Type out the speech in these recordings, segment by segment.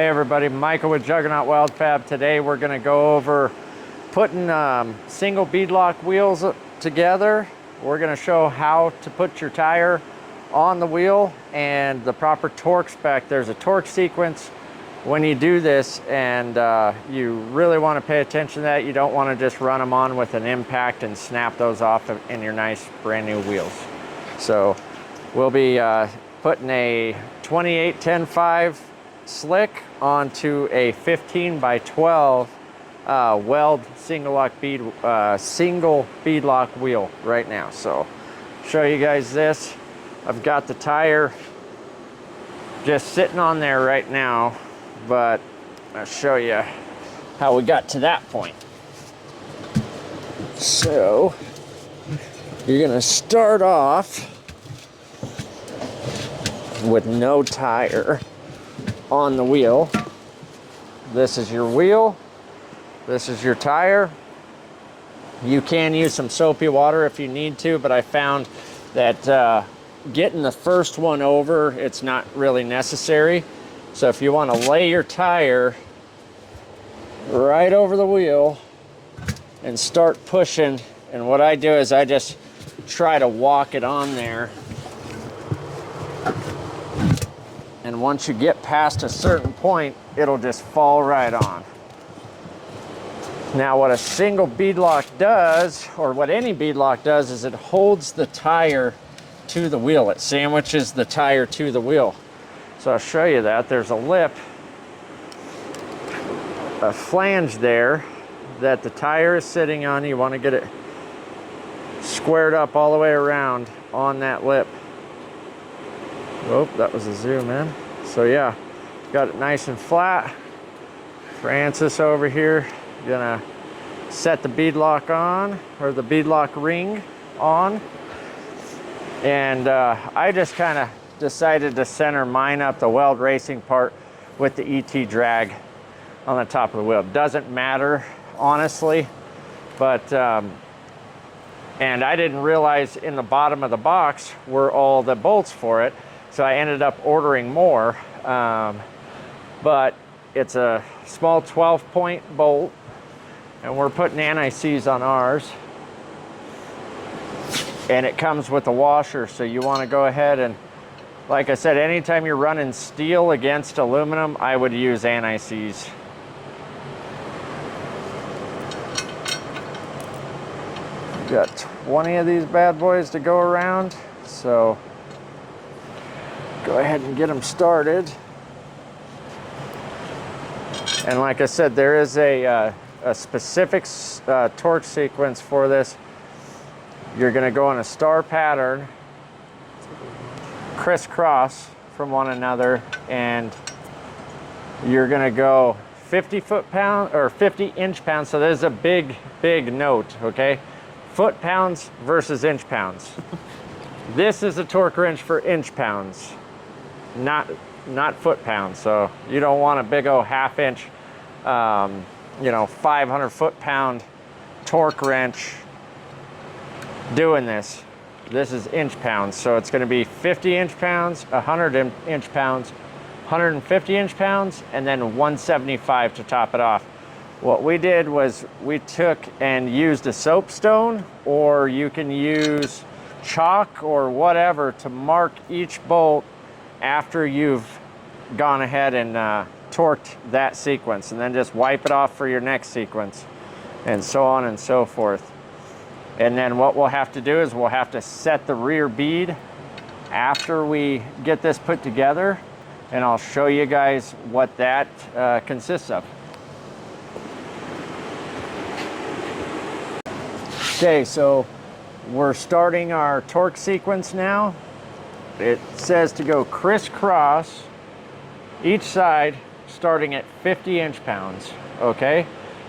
Hey everybody, Michael with Juggernaut Weld Fab. Today we're going to go over putting single beadlock wheels together. We're going to show how to put your tire on the wheel and the proper torque spec. There's a torque sequence when you do this, and you really want to pay attention to that. You don't want to just run them on with an impact and snap those off in your nice brand new wheels. So we'll be putting a 28-10-5 slick onto a 15 by 12 weld single beadlock wheel right now. So show you guys this. I've got the tire just sitting on there right now, but I'll show you how we got to that point. So you're gonna start off with no tire on the wheel. This is your wheel, this is your tire. You can use some soapy water if you need to, but I found that getting the first one over, it's not really necessary. So if you want to lay your tire right over the wheel and start pushing, and what I do is I just try to walk it on there. And once you get past a certain point, it'll just fall right on. Now what a single beadlock does, or what any beadlock does, is it holds the tire to the wheel. It sandwiches the tire to the wheel. So I'll show you that. There's a lip, a flange there that the tire is sitting on. You want to get it squared up all the way around on that lip. Oh, that was a zoom in. So yeah, got it nice and flat. Francis over here gonna set the beadlock on, or the beadlock ring on. And I just kind of decided to center mine up, the weld racing part, with the ET drag on the top of the wheel. Doesn't matter, honestly, but and I didn't realize in the bottom of the box were all the bolts for it. So I ended up ordering more, but it's a small 12-point bolt, and we're putting anti-seize on ours. And it comes with a washer, so you want to go ahead and, like I said, anytime you're running steel against aluminum, I would use anti-seize. We've got 20 of these bad boys to go around, so go ahead and get them started. And like I said, there is a specific torque sequence for this. You're going to go in a star pattern, crisscross from one another, and you're going to go 50 foot-pound or 50 inch-pounds. So there's a big note, okay? Foot-pounds versus inch-pounds. This is a torque wrench for inch-pounds, not foot-pounds. So you don't want a big old half-inch, 500 foot-pound torque wrench doing this. This is inch-pounds, so it's going to be 50 inch-pounds, 100 inch-pounds, 150 inch-pounds, and then 175 to top it off. What we did was we took and used a soapstone, or you can use chalk or whatever to mark each bolt after you've gone ahead and torqued that sequence, and then just wipe it off for your next sequence, and so on and so forth. And then what we'll have to do is we'll have to set the rear bead after we get this put together, and I'll show you guys what that consists of. Okay, so we're starting our torque sequence now. It says to go crisscross each side, starting at 50 inch-pounds, okay?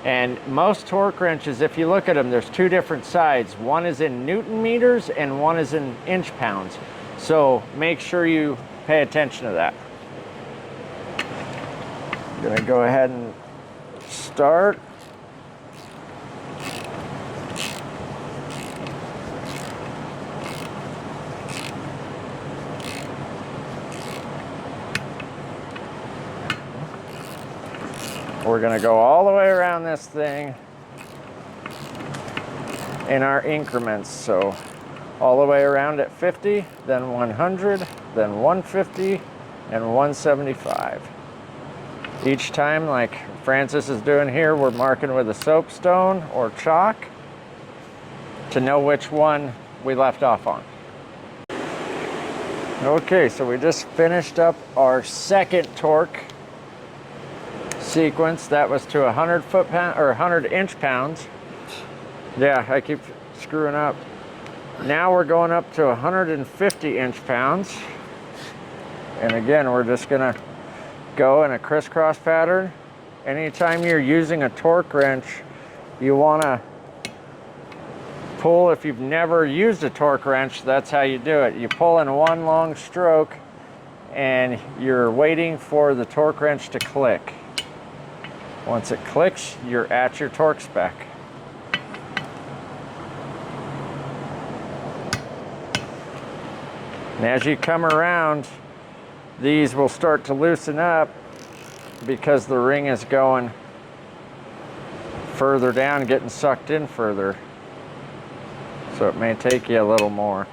And most torque wrenches, if you look at them, there's two different sides. One is in Newton meters and one is in inch-pounds. So make sure you pay attention to that. I'm gonna go ahead and start. we're gonna go all the way around this thing in our increments. So all the way around at 50, then 100, then 150, and 175. Each time, like Francis is doing here, we're marking with a soapstone or chalk to know which one we left off on. Okay, so we just finished up our second torque sequence. That was to 100 foot-pound or 100 inch-pounds. Yeah, I keep screwing up. Now we're going up to 150 inch-pounds. And again, we're just gonna go in a crisscross pattern. Anytime you're using a torque wrench, you wanna pull. If you've never used a torque wrench, that's how you do it. You pull in one long stroke and you're waiting for the torque wrench to click. Once it clicks, you're at your torque spec. And as you come around, these will start to loosen up because the ring is going further down, getting sucked in further. So it may take you a little more.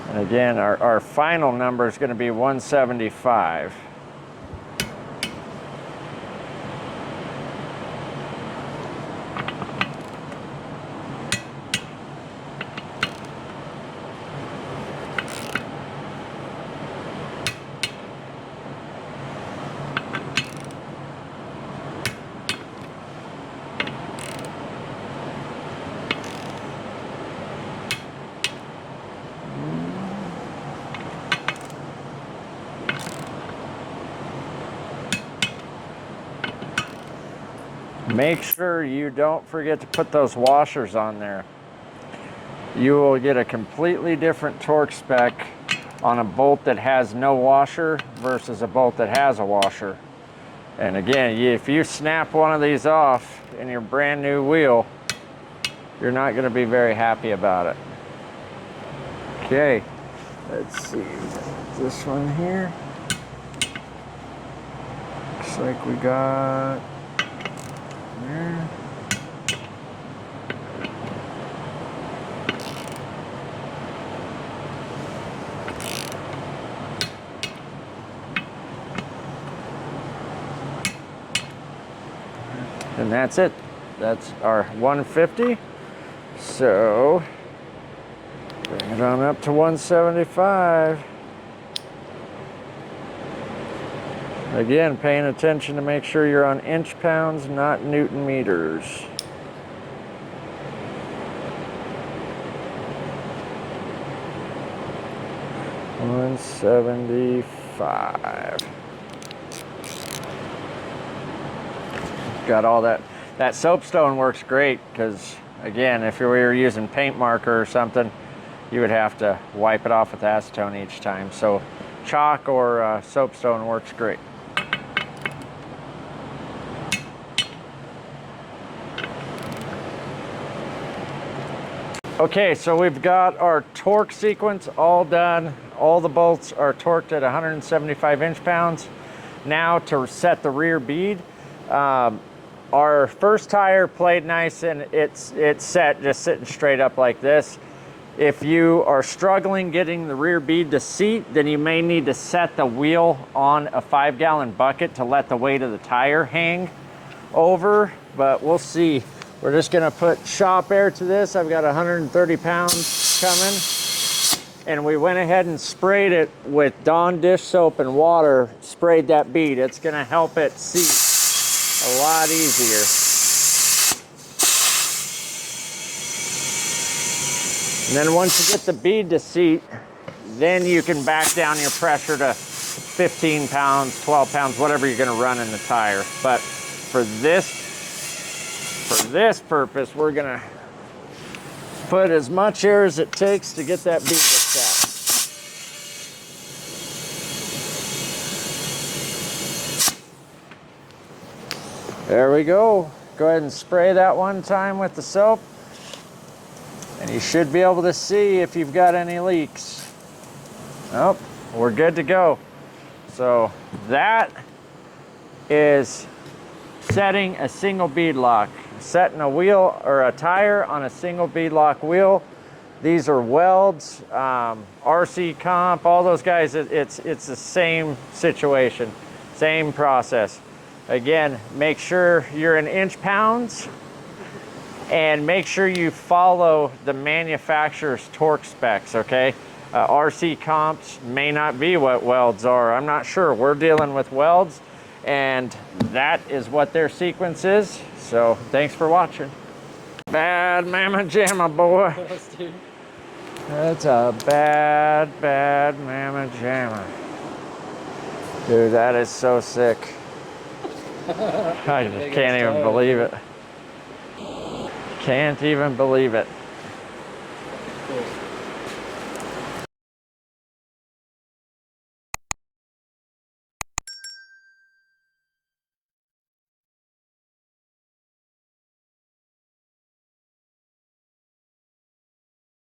And again, our final number is going to be 175. Make sure you don't forget to put those washers on there. You will get a completely different torque spec on a bolt that has no washer versus a bolt that has a washer. And again, if you snap one of these off in your brand new wheel, you're not going to be very happy about it. Okay, let's see, this one here. Looks like we got there. And that's it. That's our 150. So bring it on up to 175. Again, paying attention to make sure you're on inch pounds, not Newton meters. $175. Got all that. That soapstone works great because, again, if you were using paint marker or something, you would have to wipe it off with acetone each time. So chalk or soapstone works great. Okay, so we've got our torque sequence all done. All the bolts are torqued at 175 inch-pounds. Now to set the rear bead, our first tire played nice and it's set just sitting straight up like this. If you are struggling getting the rear bead to seat, then you may need to set the wheel on a 5-gallon bucket to let the weight of the tire hang over, but we'll see. We're just gonna put shop air to this. I've got 130 pounds coming. And we went ahead and sprayed it with Dawn dish soap and water, sprayed that bead. It's gonna help it seat a lot easier. And then once you get the bead to seat, then you can back down your pressure to 15 pounds, 12 pounds, whatever you're gonna run in the tire. But for this purpose, we're gonna put as much air as it takes to get that bead to set. There we go. Go ahead and spray that one time with the soap. And you should be able to see if you've got any leaks. Nope, we're good to go. So that is setting a single bead lock. Setting a wheel or a tire on a single beadlock wheel. These are welds, RC Comp, all those guys. It's the same situation, same process. Again, make sure you're in inch pounds and make sure you follow the manufacturer's torque specs, okay? RC Comps may not be what welds are. I'm not sure. We're dealing with welds, and that is what their sequence is. So thanks for watching. Bad mamma jamma, boy. That's a bad mamma jamma. Dude, that is so sick. I just can't even believe it. Can't even believe it.